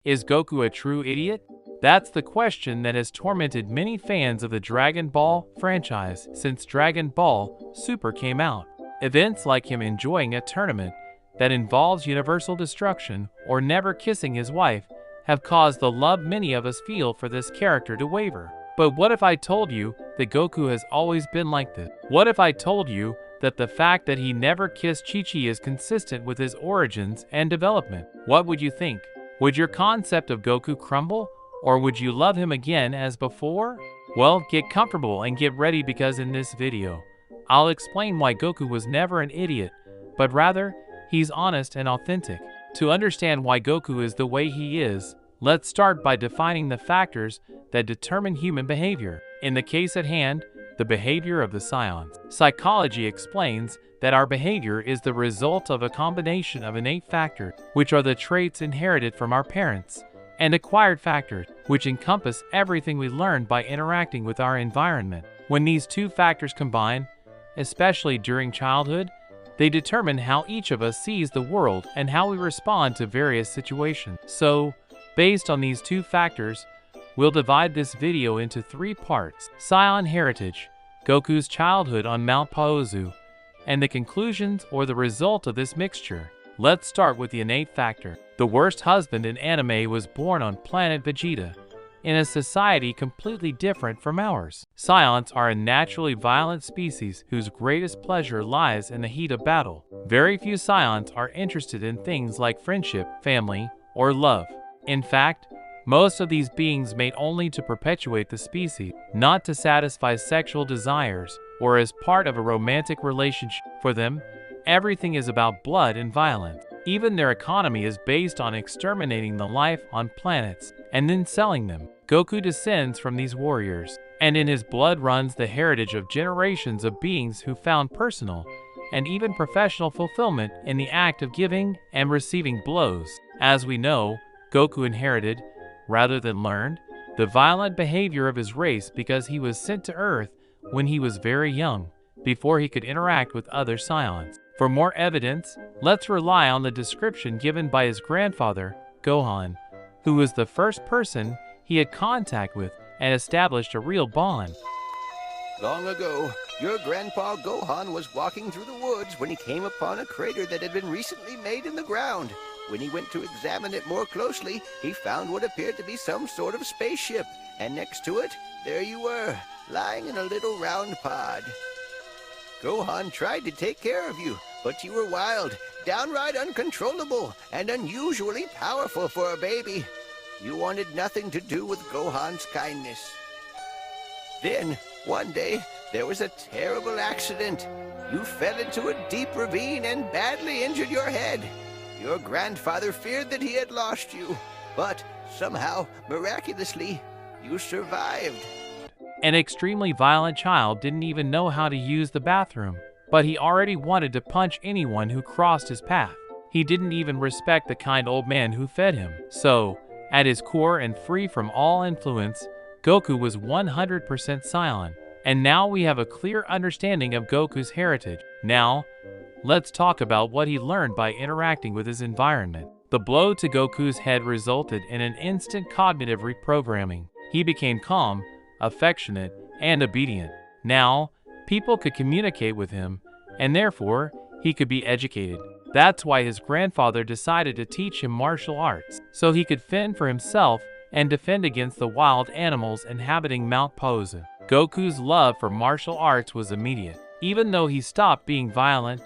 Is Goku a true idiot? That's the question that has tormented many fans of the Dragon Ball franchise since Dragon Ball Super came out. Events like him enjoying a tournament that involves universal destruction or never kissing his wife have caused the love many of us feel for this character to waver. But what if I told you that Goku has always been like this? What if I told you that the fact that he never kissed Chi-Chi is consistent with his origins and development? What would you think? Would your concept of Goku crumble, or would you love him again as before? Well, get comfortable and get ready, because in this video, I'll explain why Goku was never an idiot, but rather, he's honest and authentic. To understand why Goku is the way he is, let's start by defining the factors that determine human behavior. In the case at hand, the behavior of the Saiyans. Psychology explains that our behavior is the result of a combination of innate factors, which are the traits inherited from our parents, and acquired factors, which encompass everything we learn by interacting with our environment. When these two factors combine, especially during childhood, they determine how each of us sees the world and how we respond to various situations. So, based on these two factors, we'll divide this video into 3 parts: Saiyan heritage, Goku's childhood on Mount Paozu, and the conclusions or the result of this mixture. Let's start with the innate factor. The worst husband in anime was born on planet Vegeta, in a society completely different from ours. Saiyans are a naturally violent species whose greatest pleasure lies in the heat of battle. Very few Saiyans are interested in things like friendship, family, or love. In fact, most of these beings mate only to perpetuate the species, not to satisfy sexual desires or as part of a romantic relationship. For them, everything is about blood and violence. Even their economy is based on exterminating the life on planets and then selling them. Goku descends from these warriors, and in his blood runs the heritage of generations of beings who found personal and even professional fulfillment in the act of giving and receiving blows. As we know, Goku inherited, rather than learned, the violent behavior of his race because he was sent to Earth when he was very young, before he could interact with other Saiyans. For more evidence, let's rely on the description given by his grandfather, Gohan, who was the first person he had contact with and established a real bond. Long ago, your grandpa Gohan was walking through the woods when he came upon a crater that had been recently made in the ground. When he went to examine it more closely, he found what appeared to be some sort of spaceship, and next to it, there you were, lying in a little round pod. Gohan tried to take care of you, but you were wild, downright uncontrollable, and unusually powerful for a baby. You wanted nothing to do with Gohan's kindness. Then, one day, there was a terrible accident. You fell into a deep ravine and badly injured your head. Your grandfather feared that he had lost you, but somehow, miraculously, you survived. An extremely violent child didn't even know how to use the bathroom, but he already wanted to punch anyone who crossed his path. He didn't even respect the kind old man who fed him. So, at his core and free from all influence, Goku was 100% Saiyan. And now we have a clear understanding of Goku's heritage. Now, let's talk about what he learned by interacting with his environment. The blow to Goku's head resulted in an instant cognitive reprogramming. He became calm, affectionate, and obedient. Now, people could communicate with him, and therefore, he could be educated. That's why his grandfather decided to teach him martial arts, so he could fend for himself and defend against the wild animals inhabiting Mount Paozu. Goku's love for martial arts was immediate. Even though he stopped being violent,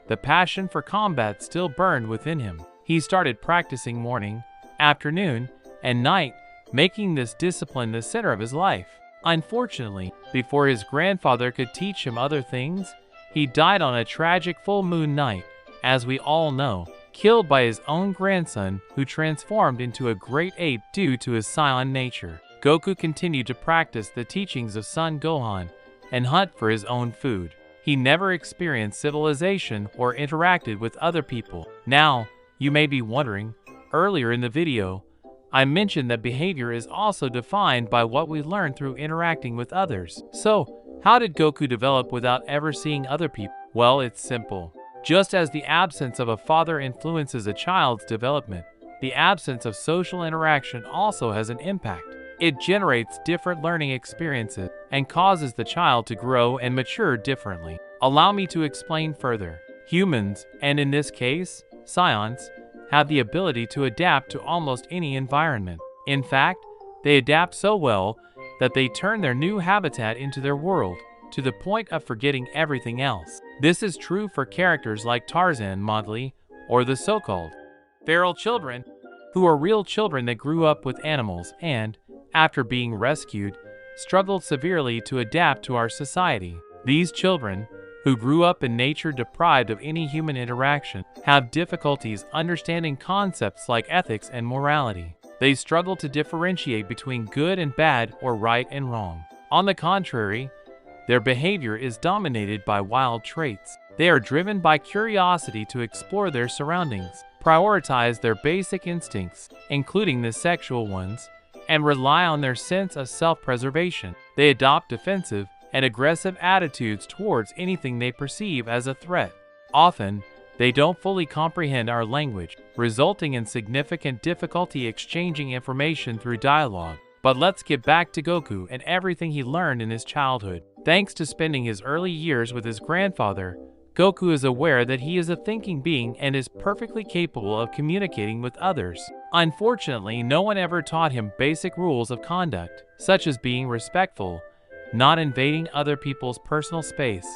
the passion for combat still burned within him. He started practicing morning, afternoon, and night, making this discipline the center of his life. Unfortunately, before his grandfather could teach him other things, he died on a tragic full moon night, as we all know, killed by his own grandson, who transformed into a great ape due to his Saiyan nature. Goku continued to practice the teachings of Son Gohan and hunt for his own food. He never experienced civilization or interacted with other people. Now, you may be wondering, earlier in the video, I mentioned that behavior is also defined by what we learn through interacting with others. So, how did Goku develop without ever seeing other people? Well, it's simple. Just as the absence of a father influences a child's development, the absence of social interaction also has an impact. It generates different learning experiences and causes the child to grow and mature differently. Allow me to explain further. Humans, and in this case, Saiyans, have the ability to adapt to almost any environment. In fact, they adapt so well that they turn their new habitat into their world, to the point of forgetting everything else. This is true for characters like Tarzan, Mowgli, or the so-called feral children, who are real children that grew up with animals and, after being rescued, struggled severely to adapt to our society. These children, who grew up in nature deprived of any human interaction, have difficulties understanding concepts like ethics and morality. They struggle to differentiate between good and bad or right and wrong. On the contrary, their behavior is dominated by wild traits. They are driven by curiosity to explore their surroundings, prioritize their basic instincts, including the sexual ones, and rely on their sense of self-preservation. They adopt defensive and aggressive attitudes towards anything they perceive as a threat. Often, they don't fully comprehend our language, resulting in significant difficulty exchanging information through dialogue. But let's get back to Goku and everything he learned in his childhood. Thanks to spending his early years with his grandfather, Goku is aware that he is a thinking being and is perfectly capable of communicating with others. Unfortunately, no one ever taught him basic rules of conduct, such as being respectful, not invading other people's personal space,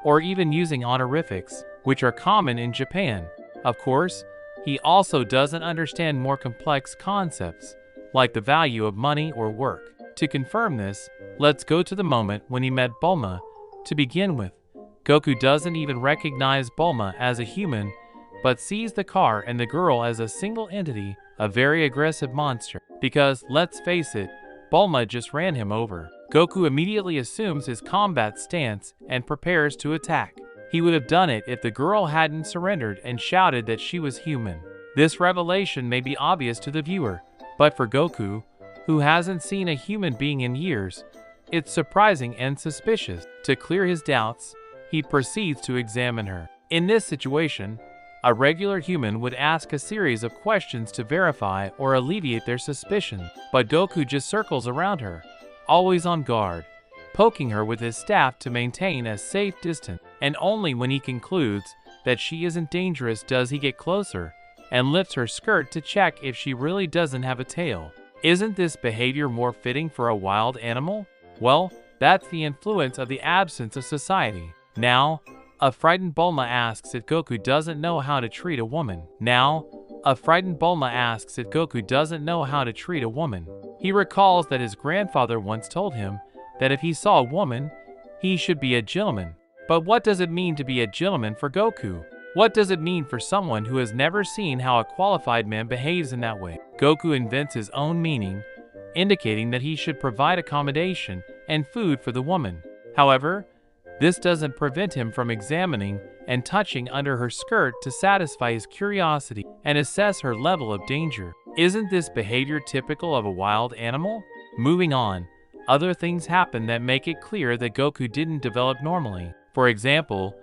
or even using honorifics, which are common in Japan. Of course, he also doesn't understand more complex concepts, like the value of money or work. To confirm this, let's go to the moment when he met Bulma. To begin with, Goku doesn't even recognize Bulma as a human, but sees the car and the girl as a single entity, a very aggressive monster. Because, let's face it, Bulma just ran him over. Goku immediately assumes his combat stance and prepares to attack. He would have done it if the girl hadn't surrendered and shouted that she was human. This revelation may be obvious to the viewer, but for Goku, who hasn't seen a human being in years, it's surprising and suspicious. To clear his doubts, he proceeds to examine her. In this situation, a regular human would ask a series of questions to verify or alleviate their suspicion, but Goku just circles around her, always on guard, poking her with his staff to maintain a safe distance. And only when he concludes that she isn't dangerous does he get closer and lifts her skirt to check if she really doesn't have a tail. Isn't this behavior more fitting for a wild animal? Well, that's the influence of the absence of society. Now, a frightened Bulma asks if Goku doesn't know how to treat a woman. He recalls that his grandfather once told him that if he saw a woman, he should be a gentleman. But what does it mean to be a gentleman for Goku? What does it mean for someone who has never seen how a qualified man behaves in that way? Goku invents his own meaning, indicating that he should provide accommodation and food for the woman. However, this doesn't prevent him from examining and touching under her skirt to satisfy his curiosity and assess her level of danger. Isn't this behavior typical of a wild animal? Moving on, other things happen that make it clear that Goku didn't develop normally. For example,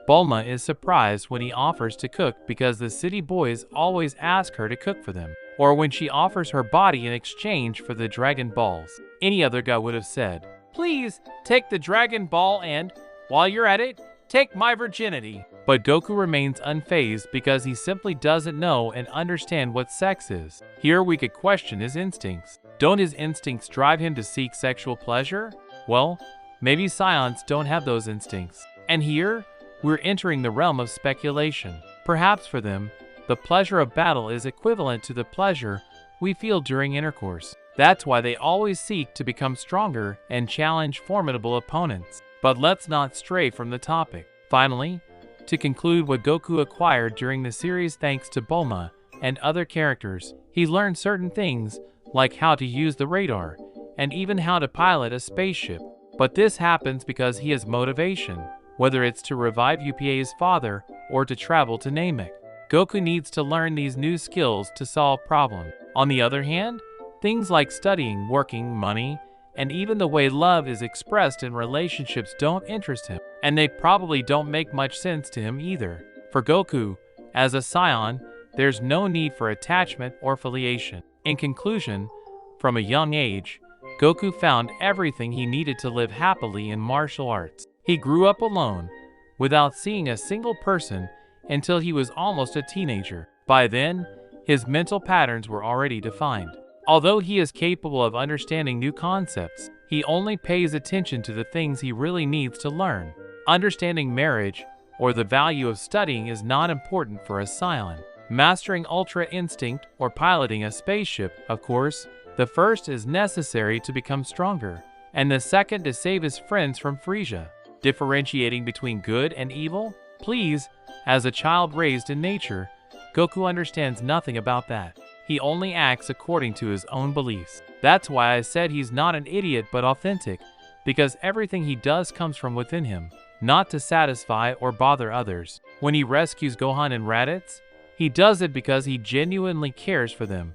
Bulma is surprised when he offers to cook because the city boys always ask her to cook for them, or when she offers her body in exchange for the Dragon Balls. Any other guy would have said, "Please, take the Dragon Ball and, while you're at it, take my virginity." But Goku remains unfazed because he simply doesn't know and understand what sex is. Here we could question his instincts. Don't his instincts drive him to seek sexual pleasure? Well, maybe Saiyans don't have those instincts. And here, we're entering the realm of speculation. Perhaps for them, the pleasure of battle is equivalent to the pleasure we feel during intercourse. That's why they always seek to become stronger and challenge formidable opponents. But let's not stray from the topic. Finally, to conclude what Goku acquired during the series thanks to Bulma and other characters, he learned certain things like how to use the radar and even how to pilot a spaceship. But this happens because he has motivation, whether it's to revive Upa's father or to travel to Namek. Goku needs to learn these new skills to solve problems. On the other hand, things like studying, working, money, and even the way love is expressed in relationships don't interest him, and they probably don't make much sense to him either. For Goku, as a Saiyan, There's no need for attachment or affiliation. In conclusion, from a young age, Goku found everything he needed to live happily in martial arts. He grew up alone, without seeing a single person until he was almost a teenager. By then, his mental patterns were already defined. Although he is capable of understanding new concepts, he only pays attention to the things he really needs to learn. Understanding marriage or the value of studying is not important for a Saiyan. Mastering Ultra Instinct or piloting a spaceship, of course, the first is necessary to become stronger, and the second to save his friends from Frisia. Differentiating between good and evil? Please, as a child raised in nature, Goku understands nothing about that. He only acts according to his own beliefs. That's why I said he's not an idiot but authentic, because everything he does comes from within him, not to satisfy or bother others. When he rescues Gohan and Raditz, he does it because he genuinely cares for them,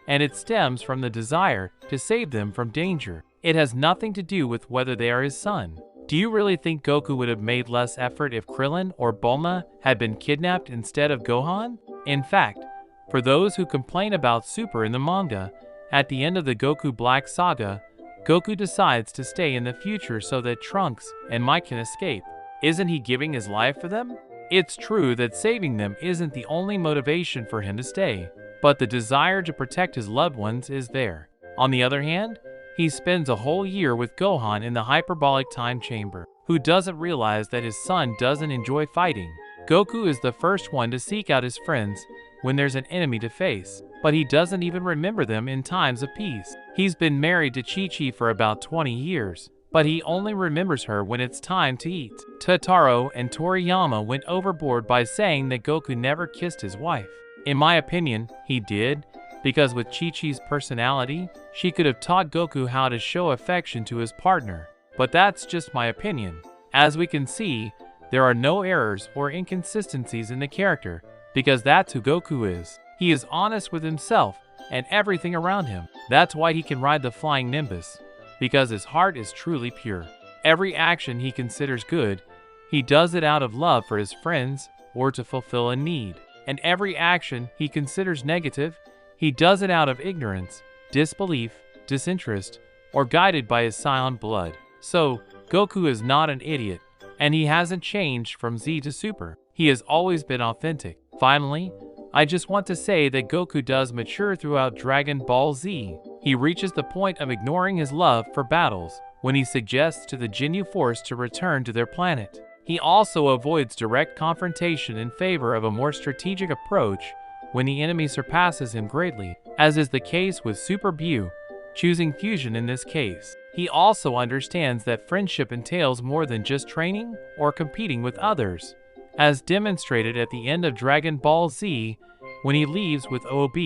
and it stems from the desire to save them from danger. It has nothing to do with whether they are his son. Do you really think Goku would have made less effort if Krillin or Bulma had been kidnapped instead of Gohan? In fact, for those who complain about Super in the manga, at the end of the Goku Black Saga, Goku decides to stay in the future so that Trunks and Mike can escape. Isn't he giving his life for them? It's true that saving them isn't the only motivation for him to stay, but the desire to protect his loved ones is there. On the other hand, he spends a whole year with Gohan in the hyperbolic time chamber. Who doesn't realize that his son doesn't enjoy fighting? Goku is the first one to seek out his friends when there's an enemy to face, but he doesn't even remember them in times of peace. He's been married to Chi-Chi for about 20 years, but he only remembers her when it's time to eat. Totaro and Toriyama went overboard by saying that Goku never kissed his wife. In my opinion, he did, because with Chi-Chi's personality, she could have taught Goku how to show affection to his partner. But that's just my opinion. As we can see, there are no errors or inconsistencies in the character, because that's who Goku is. He is honest with himself and everything around him. That's why he can ride the flying Nimbus, because his heart is truly pure. Every action he considers good, he does it out of love for his friends or to fulfill a need. And every action he considers negative, he does it out of ignorance, disbelief, disinterest, or guided by his Saiyan blood. So, Goku is not an idiot, and he hasn't changed from Z to Super. He has always been authentic. Finally, I just want to say that Goku does mature throughout Dragon Ball Z. He reaches the point of ignoring his love for battles when he suggests to the Ginyu Force to return to their planet. He also avoids direct confrontation in favor of a more strategic approach when the enemy surpasses him greatly, as is the case with Super Buu, choosing fusion in this case. He also understands that friendship entails more than just training or competing with others, as demonstrated at the end of Dragon Ball Z when he leaves with OB,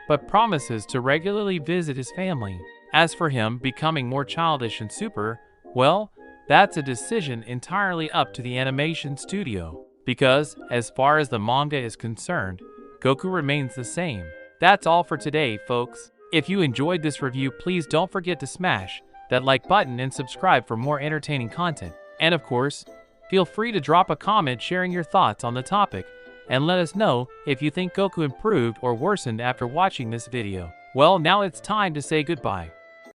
but promises to regularly visit his family. As for him becoming more childish in Super, well, that's a decision entirely up to the animation studio, because, as far as the manga is concerned, Goku remains the same. That's all for today, folks. If you enjoyed this review, please don't forget to smash that like button and subscribe for more entertaining content. And of course, feel free to drop a comment sharing your thoughts on the topic, and let us know if you think Goku improved or worsened after watching this video. Well, now it's time to say goodbye.